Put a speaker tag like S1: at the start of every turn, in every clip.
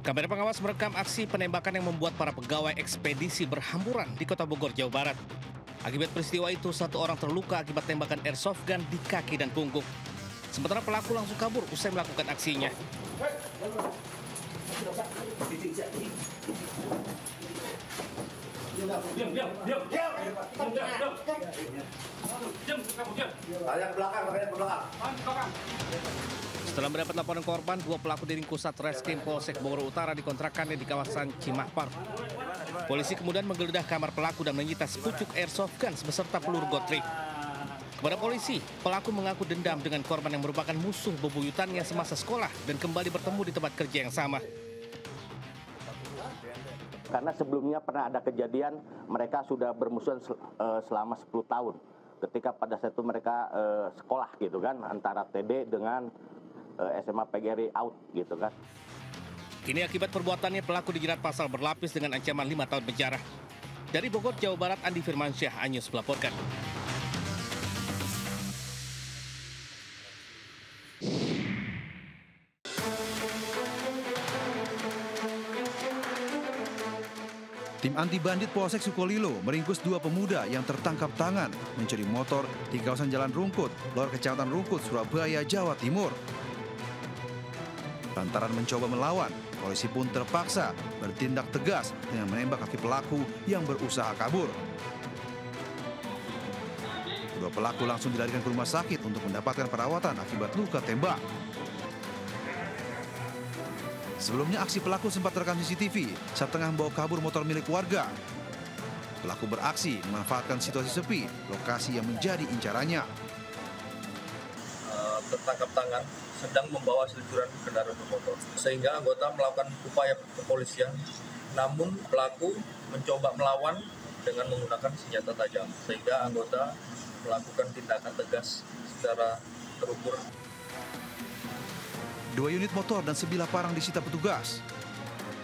S1: Kamera pengawas merekam aksi penembakan yang membuat para pegawai ekspedisi berhamburan di Kota Bogor, Jawa Barat. Akibat peristiwa itu, satu orang terluka akibat tembakan airsoft gun di kaki dan punggung. Sementara pelaku langsung kabur usai melakukan aksinya. Setelah mendapat laporan korban, dua pelaku diringkus Satreskrim Polsek Bogor Utara di kontrakannya di kawasan Cimahpar. Polisi kemudian menggeledah kamar pelaku dan menyita sepucuk airsoft gun beserta peluru gotri. Kepada polisi, pelaku mengaku dendam dengan korban yang merupakan musuh bebuyutannya semasa sekolah dan kembali bertemu di tempat kerja yang sama.
S2: Karena sebelumnya pernah ada kejadian mereka sudah bermusuhan selama 10 tahun. Ketika pada saat itu mereka sekolah gitu kan, antara TD dengan SMA PGRI out gitu kan.
S1: Kini akibat perbuatannya pelaku dijerat pasal berlapis dengan ancaman 5 tahun penjara. Dari Bogor, Jawa Barat, Andi Firmansyah, Anyus melaporkan.
S3: Tim anti bandit Polsek Sukolilo meringkus dua pemuda yang tertangkap tangan mencuri motor di kawasan Jalan Rungkut, Lor Kecamatan Rungkut, Surabaya, Jawa Timur. Lantaran mencoba melawan, polisi pun terpaksa bertindak tegas dengan menembak kaki pelaku yang berusaha kabur. Kedua pelaku langsung dilarikan ke rumah sakit untuk mendapatkan perawatan akibat luka tembak. Sebelumnya aksi pelaku sempat terekam CCTV saat tengah membawa kabur motor milik warga. Pelaku beraksi memanfaatkan situasi sepi, lokasi yang menjadi incarannya.
S4: Tertangkap tangan sedang membawa seluncuran kendaraan bermotor, sehingga anggota melakukan upaya kepolisian, namun pelaku mencoba melawan dengan menggunakan senjata tajam, sehingga anggota melakukan tindakan tegas secara terukur.
S3: 2 unit motor dan sebilah parang disita petugas.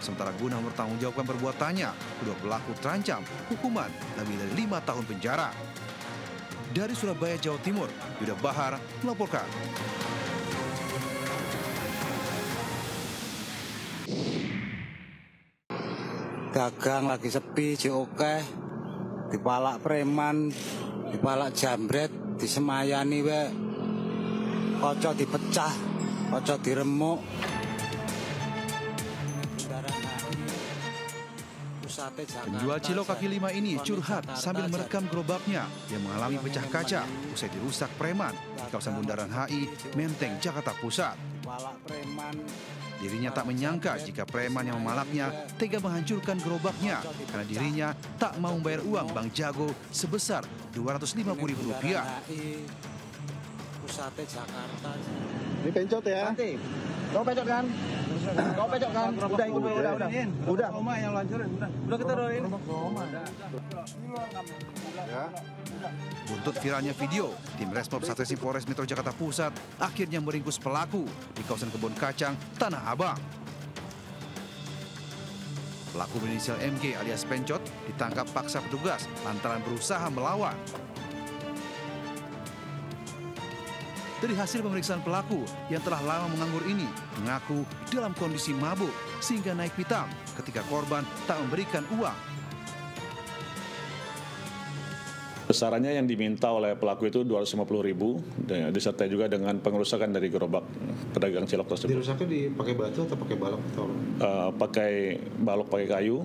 S3: Sementara guna mempertanggungjawabkan perbuatannya, kedua pelaku terancam hukuman lebih dari 5 tahun penjara. Dari Surabaya, Jawa Timur, Yuda Bahar melaporkan.
S5: Dagang lagi sepi, oke. Dipalak preman, dipalak jambret, disemayani we. Kocok dipecah. Ojo diremuk.
S3: Penjual cilok kaki 5 ini curhat sambil merekam gerobaknya yang mengalami pecah kaca usai dirusak preman di kawasan Bundaran HI, Menteng, Jakarta Pusat. Dirinya tak menyangka jika preman yang memalaknya tega menghancurkan gerobaknya karena dirinya tak mau membayar uang Bang Jago sebesar Rp250.000.
S5: Pusatnya Jakarta.
S6: Ini pencot ya?
S5: Kau pencot kan? Kau pencot kan? Udah ikut udah.
S6: Roma yang lancurin,
S5: Udah kita doain.
S6: Ya.
S3: Buntut viralnya video, tim Resmob Satreskrim Polres Metro Jakarta Pusat akhirnya meringkus pelaku di kawasan Kebon Kacang, Tanah Abang. Pelaku berinisial MG alias Pencot ditangkap paksa petugas lantaran berusaha melawan. Dari hasil pemeriksaan pelaku yang telah lama menganggur ini mengaku dalam kondisi mabuk sehingga naik pitam ketika korban tak memberikan uang.
S7: Besarannya yang diminta oleh pelaku itu Rp250.000, disertai juga dengan pengerusakan dari gerobak pedagang cilok tersebut.
S6: Dirusaknya dipakai batu atau pakai balok atau?
S7: Pakai balok, pakai kayu.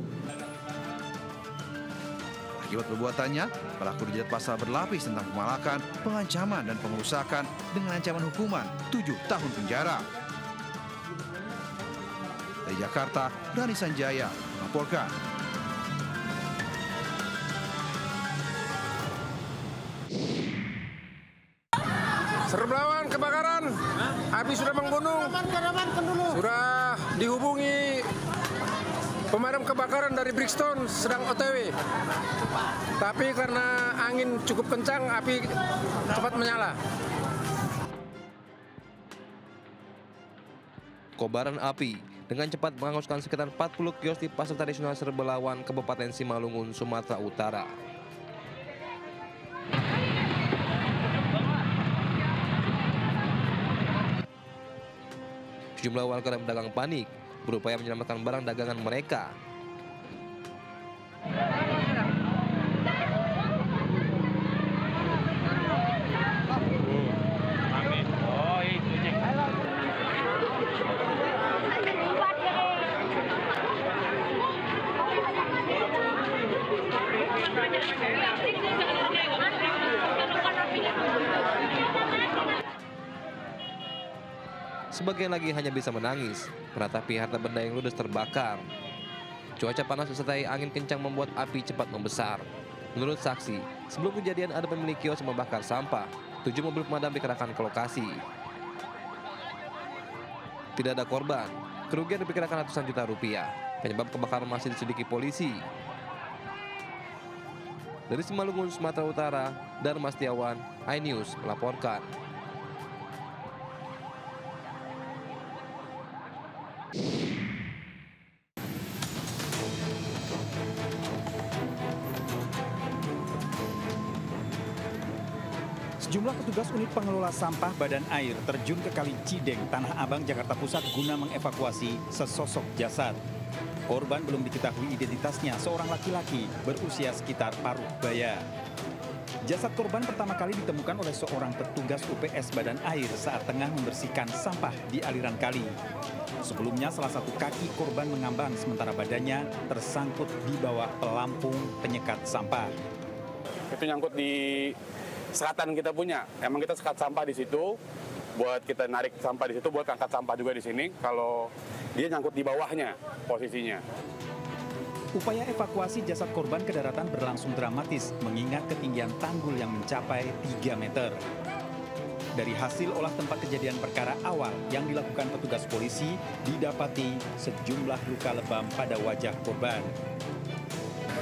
S3: Akibat perbuatannya, pelaku dijerat pasal berlapis tentang pemalakan, pengancaman, dan pengerusakan dengan ancaman hukuman 7 tahun penjara. Dari Jakarta, Rani Sanjaya melaporkan.
S8: Serbawan kebakaran, api sudah menggunung, sudah dihubungi pemadam kebakaran dari Brixton sedang OTW. Tapi karena angin cukup kencang, api cepat menyala.
S9: Kobaran api dengan cepat menghanguskan sekitar 40 kios di pasar tradisional Serbelawan, Kabupaten Simalungun, Sumatera Utara. Sejumlah warga dan pedagang panik berupaya menyelamatkan barang dagangan mereka. Sebagian lagi hanya bisa menangis meratapi harta benda yang ludes terbakar. Cuaca panas disertai angin kencang membuat api cepat membesar. Menurut saksi, sebelum kejadian ada pemilik kios yang membakar sampah. 7 mobil pemadam dikerahkan ke lokasi. Tidak ada korban. Kerugian diperkirakan ratusan juta rupiah. Penyebab kebakaran masih diselidiki polisi. Dari Simalungun, Sumatera Utara, Dharma Setiawan, iNews melaporkan.
S10: Sejumlah petugas unit pengelola sampah badan air terjun ke Kali Cideng, Tanah Abang, Jakarta Pusat guna mengevakuasi sesosok jasad. Korban belum diketahui identitasnya, seorang laki-laki berusia sekitar paruh baya. Jasad korban pertama kali ditemukan oleh seorang petugas UPS badan air saat tengah membersihkan sampah di aliran kali. Sebelumnya salah satu kaki korban mengambang sementara badannya tersangkut di bawah pelampung penyekat sampah.
S11: Itu nyangkut di sekatan kita punya. Emang kita sekat sampah di situ, buat kita narik sampah di situ, buat angkat sampah juga di sini. Kalau dia nyangkut di bawahnya posisinya.
S10: Upaya evakuasi jasad korban ke daratan berlangsung dramatis mengingat ketinggian tanggul yang mencapai 3 meter. Dari hasil olah tempat kejadian perkara awal yang dilakukan petugas polisi, didapati sejumlah luka lebam pada wajah korban.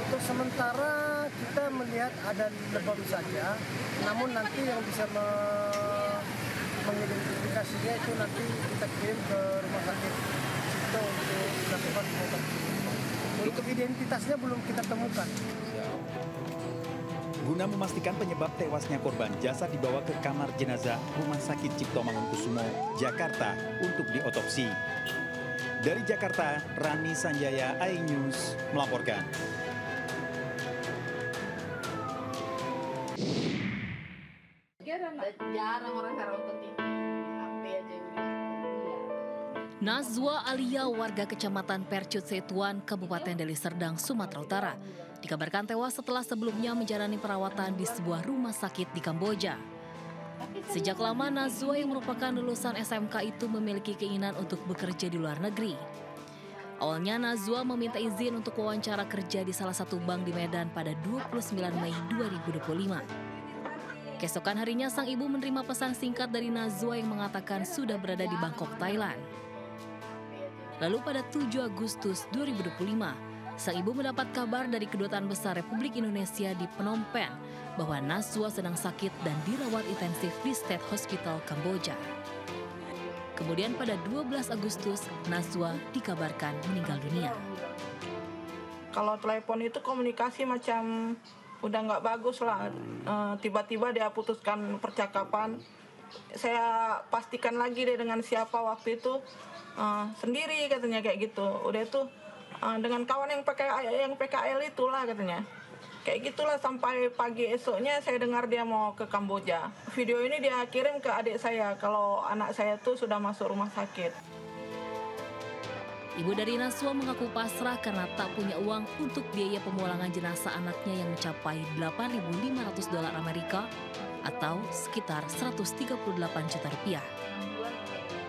S12: Untuk sementara kita melihat ada lebam saja, namun nanti yang bisa mengidentifikasinya itu nanti kita kirim ke rumah sakit Cipto untuk dilakukan otopsi. Untuk identitasnya belum kita temukan.
S10: Guna memastikan penyebab tewasnya korban, jasad dibawa ke kamar jenazah Rumah Sakit Cipto Mangunkusumo, Jakarta untuk diotopsi. Dari Jakarta, Rani Sanjaya, iNews melaporkan.
S13: Jarang orang nonton TV, HP aja yang
S14: Nazwa Alia, warga Kecamatan Percut Setuan, Kabupaten Deli Serdang, Sumatera Utara, dikabarkan tewas setelah sebelumnya menjalani perawatan di sebuah rumah sakit di Kamboja. Sejak lama Nazwa yang merupakan lulusan SMK itu memiliki keinginan untuk bekerja di luar negeri. Awalnya Nazwa meminta izin untuk wawancara kerja di salah satu bank di Medan pada 29 Mei 2025. Keesokan harinya sang ibu menerima pesan singkat dari Nazwa yang mengatakan sudah berada di Bangkok, Thailand. Lalu pada 7 Agustus 2025, sang ibu mendapat kabar dari Kedutaan Besar Republik Indonesia di Phnom Penh bahwa Nazwa sedang sakit dan dirawat intensif di State Hospital Kamboja. Kemudian pada 12 Agustus, Nazwa dikabarkan meninggal dunia.
S15: Kalau telepon itu komunikasi macam udah nggak bagus lah, tiba-tiba dia putuskan percakapan. Saya pastikan lagi deh dengan siapa waktu itu, sendiri katanya kayak gitu. Udah itu dengan kawan yang PKL itulah katanya. Kayak gitulah sampai pagi esoknya saya dengar dia mau ke Kamboja. Video ini dia kirim ke adik saya kalau anak saya tuh sudah masuk rumah sakit.
S14: Ibu dari Nazwa mengaku pasrah karena tak punya uang untuk biaya pemulangan jenazah anaknya yang mencapai $8.500 Amerika atau sekitar 138 juta rupiah.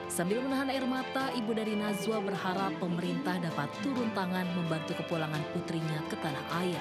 S14: Sambil menahan air mata, ibu dari Nazwa berharap pemerintah dapat turun tangan membantu kepulangan putrinya ke tanah air.